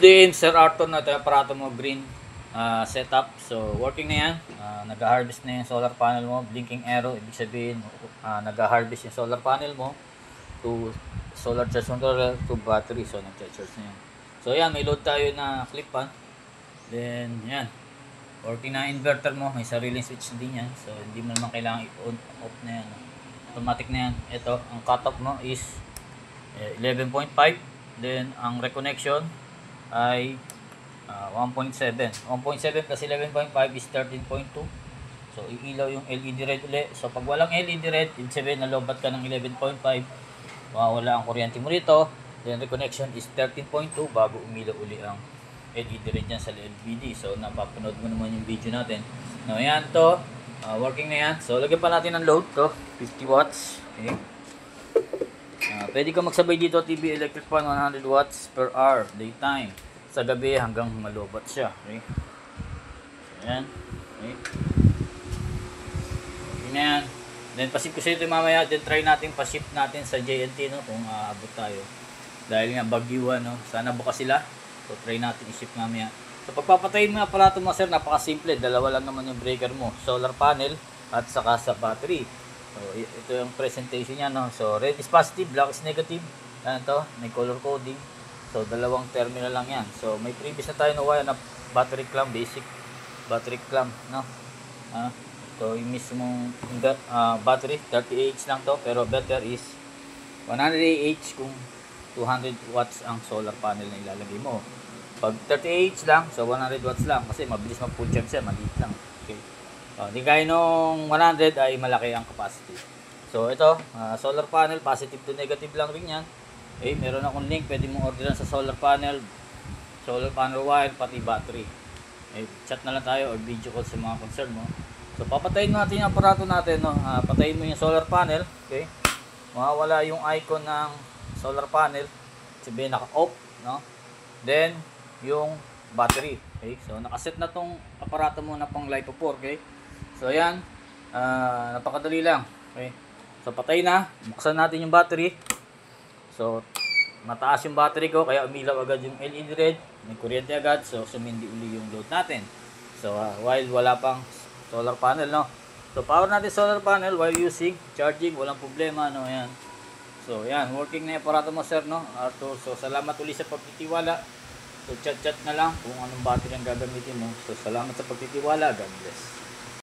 Din Sir Arthur na ito yung aparato mo green setup. So working na yan. Nag-harvest na yung solar panel mo. Blinking arrow. Ibig sabihin nag-harvest yung solar panel mo to solar charge controller to battery. So nag-charge na yan. So yan, may load tayo na clip pan. Then yan, working na inverter mo. May sariling switch din yan. So hindi mo naman kailangan i-on off na yan. Automatic na yan. Ito, ang cutoff mo is 11.5. Then ang reconnection ay 1.7 plus 11.5 is 13.2. So iilaw yung LED red ulit. So pag walang LED red, ibig sabihin nalobat ka ng 11.5, mawawala ang kuryente mo rito. Then reconnection is 13.2 bago umilaw uli ang LED red dyan sa LVD. So napapanood mo naman yung video natin. Now yan to, working na yan. So lagyan pa natin ng load to, 50 watts. Okay. Pwede ka magsabay dito TV electric fan 100 watts per hour daytime. Sa gabi hanggang malobat siya. Okay. So, yan. Okay. Okay na yan. Then pasip ko sa ito mamaya. Then try natin pasip natin sa JNT, no, kung aabot tayo. Dahil nga bagyuhan, no. Sana bukas sila. So try natin i-ship mamaya. So pagpapatayin mo yung aparato mo, sir, napakasimple. Dalawa lang naman yung breaker mo. Solar panel at saka sa battery. So ito yung presentation niya, no. So red is positive, black is negative. Ano to? May color coding. So dalawang terminal lang yan. So may previous na tayo na wire na battery clamp, basic battery clamp, no. So yung mismong battery 30Ah lang to, pero better is 100Ah kung 200 watts ang solar panel na ilalagay mo. Pag 30Ah lang, so 100 watts lang kasi mabilis mag-full charge siya, maliit lang. Okay. Di kaya nung 100 ay malaki ang capacity. So ito, solar panel, positive to negative lang rin yan. Okay, meron akong link, pwede mong orderan sa solar panel wire, pati battery. Okay, chat na lang tayo or video call sa mga concern mo. So papatayin natin yung aparato natin, no. Patayin mo yung solar panel. Okay, mawawala yung icon ng solar panel, sabihin naka-off, no. Then yung battery. Okay, so nakaset na tong aparato mo na pang LiPo 4. Okay, so yan, napakadali lang. Okay, so patay na, buksan natin yung battery. So mataas yung battery ko kaya umilaw agad yung LED red, may kuryente agad, so sumindi uli yung load natin. So while wala pang solar panel, no. So power natin solar panel while using charging, walang problema, no. Yan. So yan, working na yung aparato mo, sir, no, Arthur. So salamat uli sa pagtitiwala. So chat na lang kung anong battery ang gagamitin mo. So salamat sa pagtitiwala. God bless.